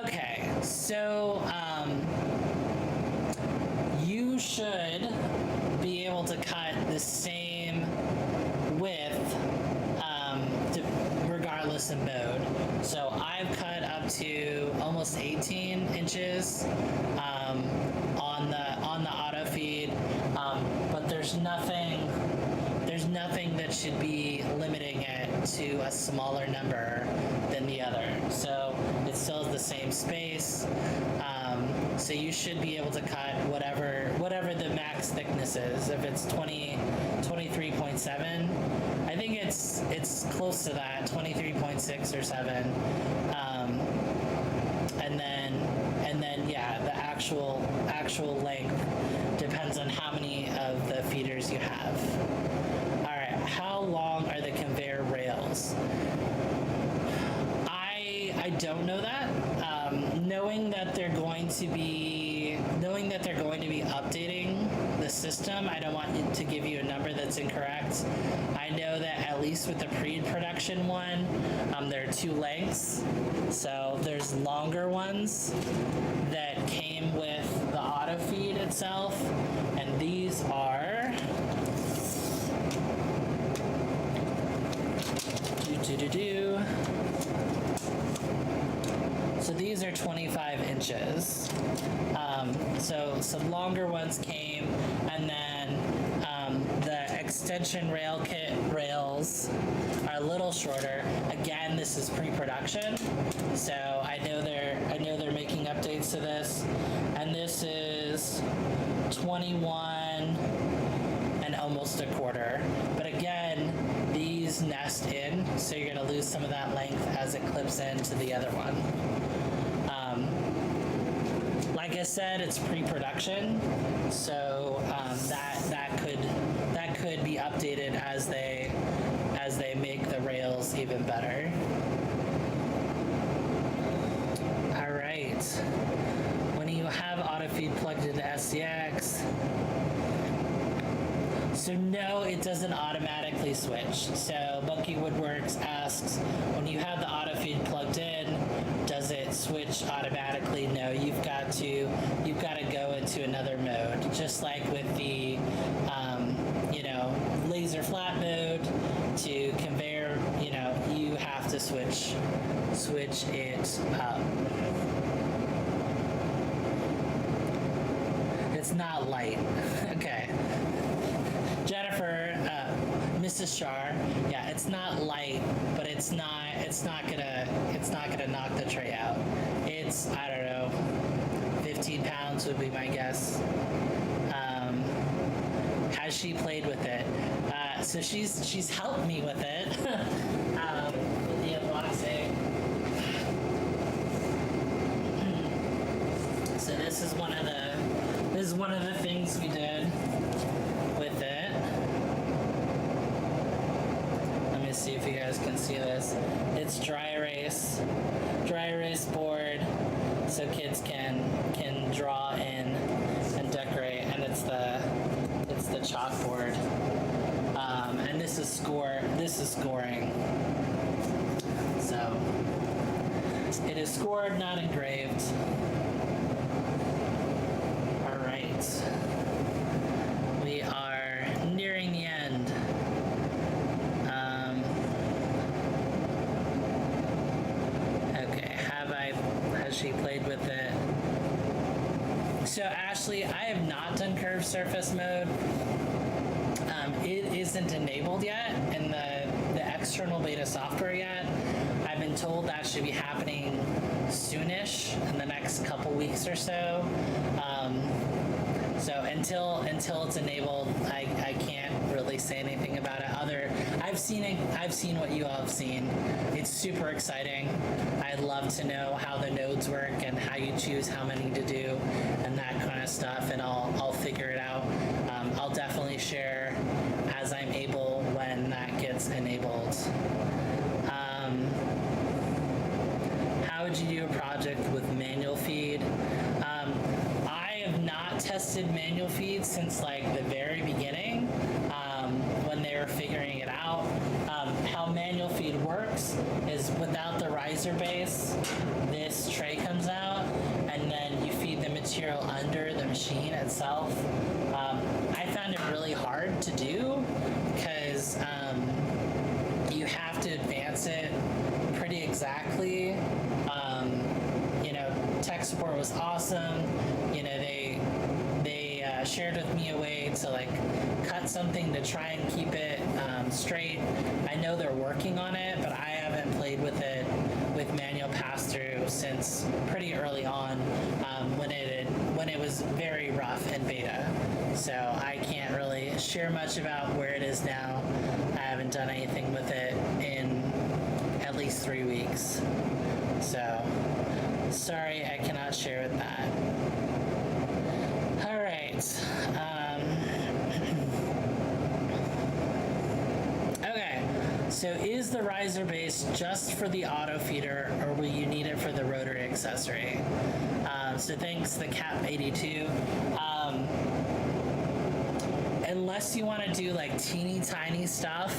[SPEAKER 1] Okay, so you should be able to cut the same width regardless of mode. So I've cut up to almost 18 inches on the auto feed, but there's nothing that should be limiting it to a smaller number than the other. So it still has the same space. So you should be able to cut whatever the max thickness is. If it's 23.7, I think it's close to that, 23.6 or 7. And then yeah, the actual length depends on how many of the feeders you have. All right, how long are the conveyor rails? I don't know that. Knowing that they're going to be knowing that they're going to be updating the system, I don't want to give you a number that's incorrect. I know that at least with the pre-production one, there are two lengths. So there's longer ones that came with the auto feed itself, and these are so these are 25 inches. So some longer ones came, and then the extension rail kit rails are a little shorter. Again, this is pre-production, so I know they're making updates to this, and this is 21 and almost a quarter. But again, these nest in, so you're gonna lose some of that length as it clips into the other one. Like I said, it's pre-production, so that could be updated as they make the rails even better. All right. When you have auto feed plugged into SCX, so no, it doesn't automatically switch. So Monkey Woodworks asks, when you have the auto feed plugged in, does it switch automatically? No, you've got to go into another mode, just like with the laser flat mode to conveyor. You have to switch it up. It's not light. Okay. Jennifer, Mrs. Shar, yeah, it's not light, but it's not gonna knock the tray out. It's, I don't know, 15 pounds would be my guess. Has she played with it? So she's helped me with it. With the unboxing. So this is one of the things we did with it. Let me see if you guys can see this. It's dry erase board, so kids can draw in and decorate, and it's the chalkboard. And this is scoring. So it is scored, not engraved. All right. We are nearing the end. Okay, has she played with it? So Ashley, I have not done curved surface mode. It isn't enabled yet in the external beta software yet. I've been told that should be happening soonish, in the next couple weeks or so. So until it's enabled, I can't really say anything about it. I've seen what you all have seen. It's super exciting. I'd love to know how the nodes work and how you choose how many to do and that kind of stuff, and I'll figure it out. I'll definitely share as I'm able when that gets enabled. How would you do a project with manual feed? I have not tested manual feed since like the very beginning, when they were figuring it out. How manual feed works is without the riser base, this tray comes out, and then you feed the material under the machine itself. I found it really hard to do because you have to advance it pretty exactly. Tech support was awesome. They shared with me a way to like cut something to try and keep it straight. I know they're working on it, but I haven't played with it with manual pass-through since pretty early on, when it was very rough in beta. So I can't really share much about where it is now. I haven't done anything with it in at least 3 weeks. So sorry, I cannot share with that. All right. Okay, so is the riser base just for the auto feeder, or will you need it for the rotary accessory? So thanks, the Cap 82. Unless you want to do like teeny tiny stuff,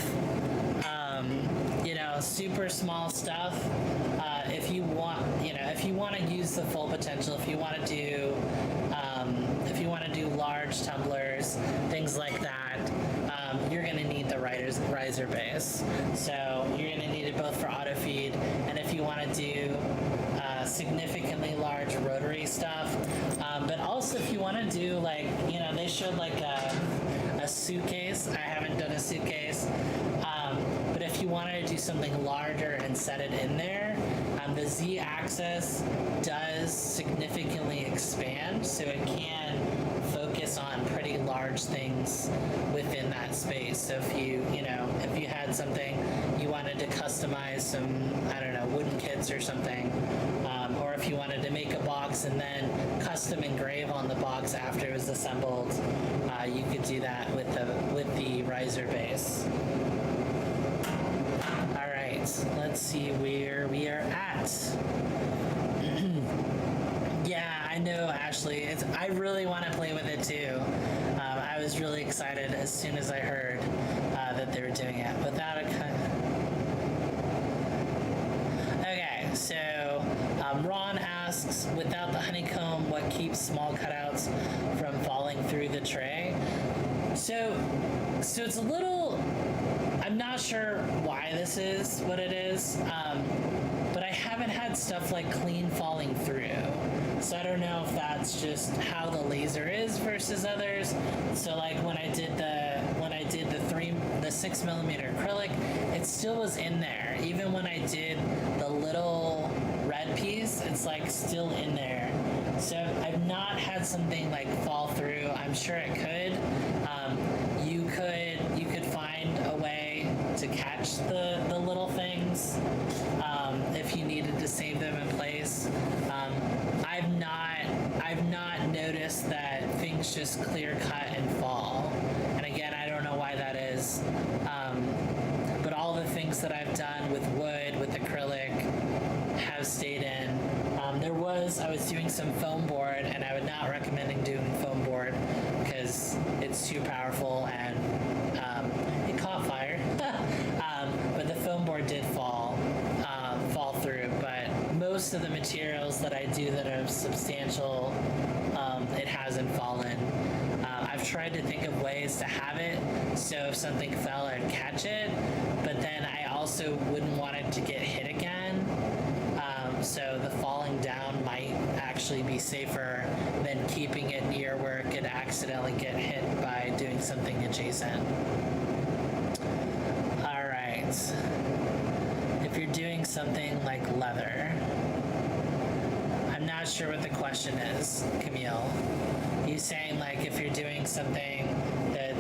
[SPEAKER 1] you know, super small stuff. If you want, you know, if you want to use the full potential, if you want to do large tumblers, things like that, you're going to need the riser base. So you're going to need it both for auto feed, and if you want to do significantly large rotary stuff, but also if you want to do, like, you know, they showed like a suitcase. I haven't done a suitcase, but if you wanted to do something larger and set it in there, the z-axis does significantly expand, so it can focus on pretty large things within that space. So if you had something you wanted to customize, some, I don't know, wooden kits or something, or if you wanted to make a box and then custom engrave on the box after it was assembled, you could do that with the riser base. All right, let's see where we are at. Yeah, I know, Ashley. I really want to play with it too. I was really excited as soon as I heard that they were doing it. Without a Okay, so Ron asks, without the honeycomb, what keeps small cutouts from falling through the tray? So it's a little, I'm not sure why this is what it is, but I haven't had stuff like clean falling through. So I don't know if that's just how the laser is versus others. So like when I did the 6mm acrylic, it still was in there. Even when I did the little red piece, it's like still in there. So I've not had something like fall through. I'm sure it could. You could find a way to catch the little things if you needed to save them in place. I've not noticed that things just clear cut and fall. And again, I don't know why that is. But all the things that I've done with wood, with acrylic, have stayed in. I was doing some foam board, and I would not recommend doing foam board because it's too powerful and it caught fire. But the foam board did fall through. But most of the materials that I do that are substantial, it hasn't fallen. I've tried to think of ways to have it so if something fell, I'd catch it, but then I also wouldn't want it to get hit again. So the falling down might actually be safer than keeping it near where it could accidentally get hit by doing something adjacent. All right. If you're doing something like leather, I'm not sure what the question is, Camille. You saying like if you're doing something that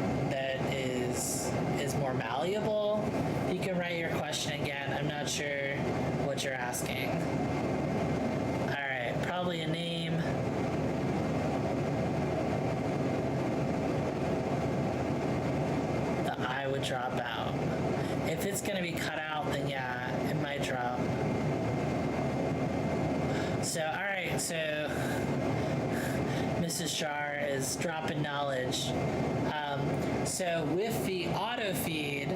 [SPEAKER 1] is more malleable? You can write your question again. I'm not sure what you're asking. All right, probably a name. The eye would drop out. If it's gonna be cut out, then yeah, it might drop. So, all right, so Mrs. Shar is dropping knowledge. So with the auto feed,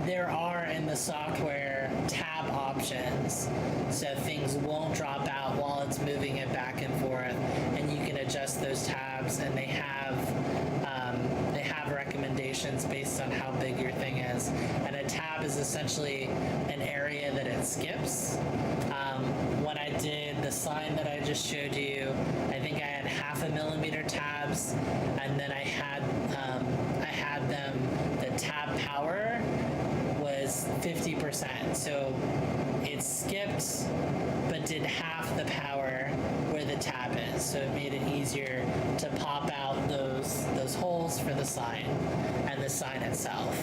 [SPEAKER 1] there are in the software tab options, so things won't drop out while it's moving it back and forth, and you can adjust those tabs, and they have recommendations based on how big your thing is. And a tab is essentially an area that it skips. When I did the sign that I just showed you, I think I had 0.5 millimeter tabs, and then I had them, the tab power was 50%. So it skipped, but did half the power where the tab is. So it made it easier to pop out those holes for the sign and the sign itself.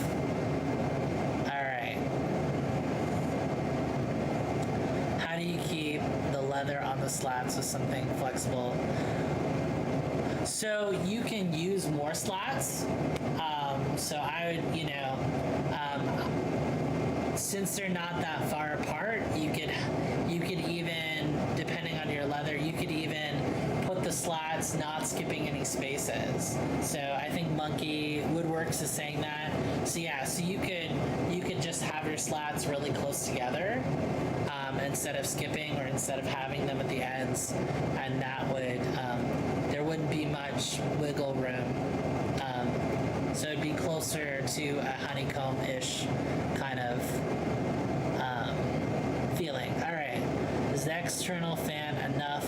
[SPEAKER 1] All right. How do you keep the leather on the slats with something flexible? So you can use more slats. So I would, since they're not that far apart, you could even, depending on your leather, you could even put the slats not skipping any spaces. So I think Monkey Woodworks is saying that. So yeah, so you could just have your slats really close together, instead of skipping or instead of having them at the ends, and that would there wouldn't be much wiggle room. So it'd be closer to a honeycomb-ish kind of feeling. All right, is the external fan enough?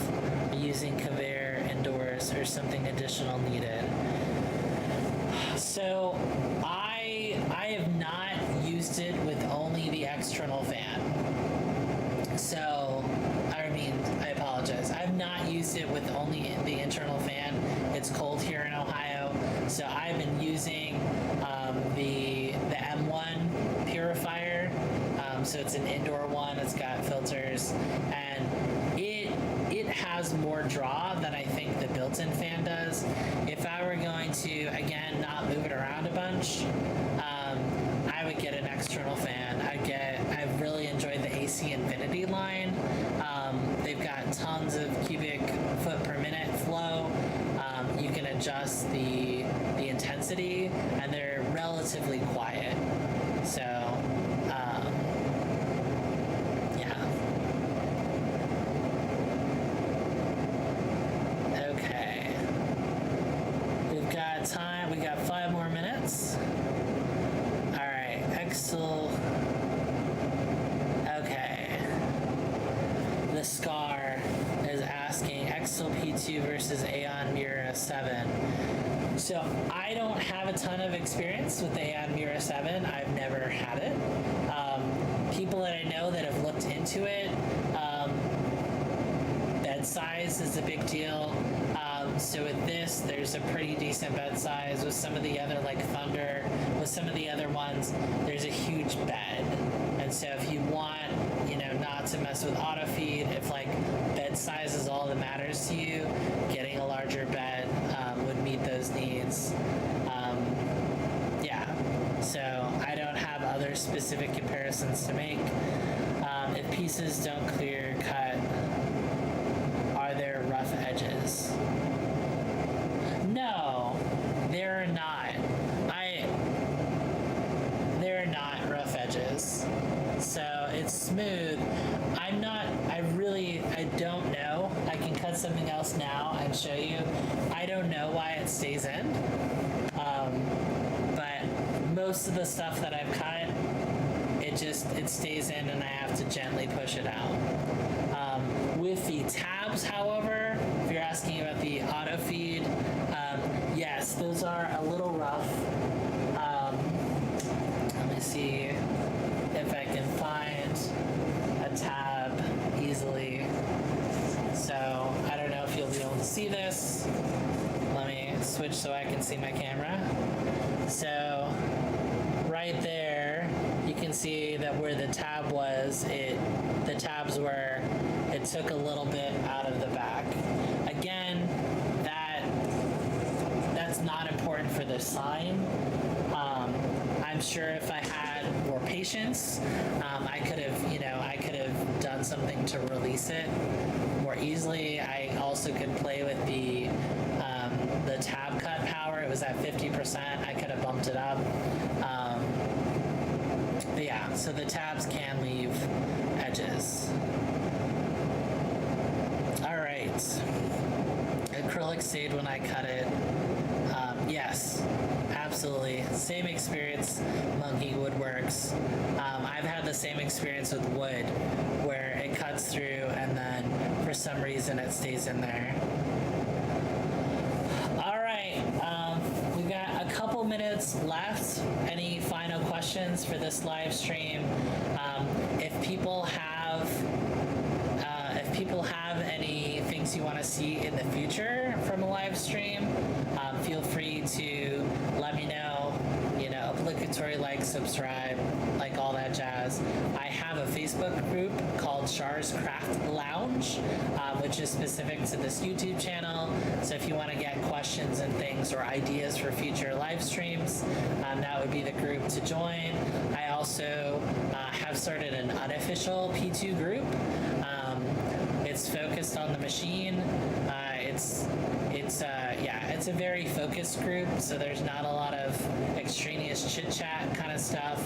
[SPEAKER 1] Using conveyor indoors or something additional needed? So I have not used it with only the external fan. So, I mean, I apologize. I've not used it with only the internal fan. It's cold here in Ohio, so I've been using the M1 purifier. So it's an indoor one. It's got filters, and it has more draw than I think the built-in fan does. If I were going to, again, not move it around a bunch, I would get an external fan. I've really enjoyed the AC Infinity line. They've got tons of cubic foot per minute flow. You can adjust the intensity, and they're relatively quiet. So, yeah. Okay. We've got time. We got 5 more minutes. All right. xTool. Okay. The Scar is asking xTool P2 versus Aeon Mira 7. So I don't have a ton of experience with Aeon Mira 7. I've never had it. People that I know that have looked into it, bed size is a big deal. So with this, there's a pretty decent bed size. With some of the other, like Thunder, with some of the other ones, there's a huge bed. And so if you want, not to mess with auto feed, if like bed size is all that matters to you, getting a larger bed would meet those needs. Yeah, so I don't have other specific comparisons to make. If pieces don't clear cut, are there rough edges? No, there are not. There are not rough edges. So it's smooth. I don't know. I can cut something else now and show you. I don't know why it stays in. But most of the stuff that I've cut, it stays in and I have to gently push it out. With the tabs, however, if you're asking about the auto feed, yes, those are a little rough. Let me see if I can find a tab easily. So I don't know if you'll be able to see this. Let me switch so I can see my camera. So right there, you can see that where the tab was, the tabs were, it took a little bit out of the back. Again, that's not important for the sign. I'm sure if I had more patience, I could have done something to release it more easily. I also could play with the tab cut power. It was at 50%. I could have bumped it up. But yeah, so the tabs can leave edges. All right. Acrylic stayed when I cut it. Yes, absolutely. Same experience, Monkey Woodworks. I've had the same experience with wood, where it cuts through and then for some reason it stays in there. All right, we've got a couple minutes left. Any final questions for this live stream? If people have any things you want to see in the future from a live stream, feel free to let me know. Obligatory like, subscribe, like all that jazz. I have have a Facebook group called Shar's Craft Lounge, which is specific to this YouTube channel. So if you want to get questions and things or ideas for future live streams, that would be the group to join. I also have started an unofficial P2 group. It's focused on the machine. It's a very focused group, so there's not a lot of extraneous chit-chat kind of stuff,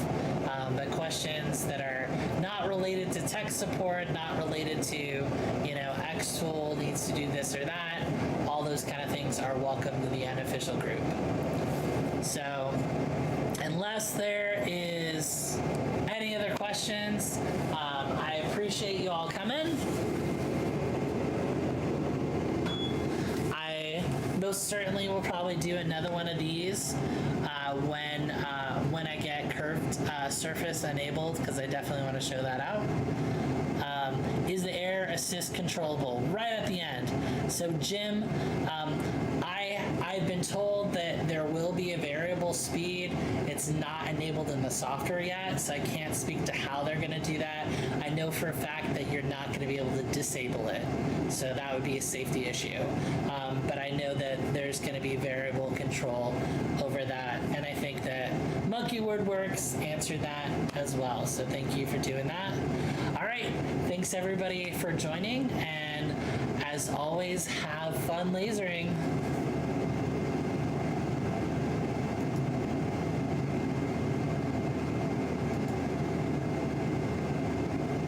[SPEAKER 1] but questions that are not related to tech support, not related to, xTool needs to do this or that, all those kind of things are welcome to the unofficial group. So, unless there is any other questions, I appreciate you all coming. Most certainly will probably do another one of these when I get curved surface enabled, because I definitely want to show that out. Is the air assist controllable? Right at the end. So Jim, I've been told that there will be a variable speed. It's not enabled in the software yet, so I can't speak to how they're going to do that. I know for a fact that you're not going to be able to disable it, so that would be a safety issue. But I know that there's going to be variable control over that, and I think that Monkey Woodworks answered that as well, so thank you for doing that. All right, thanks everybody for joining, and as always, have fun lasering.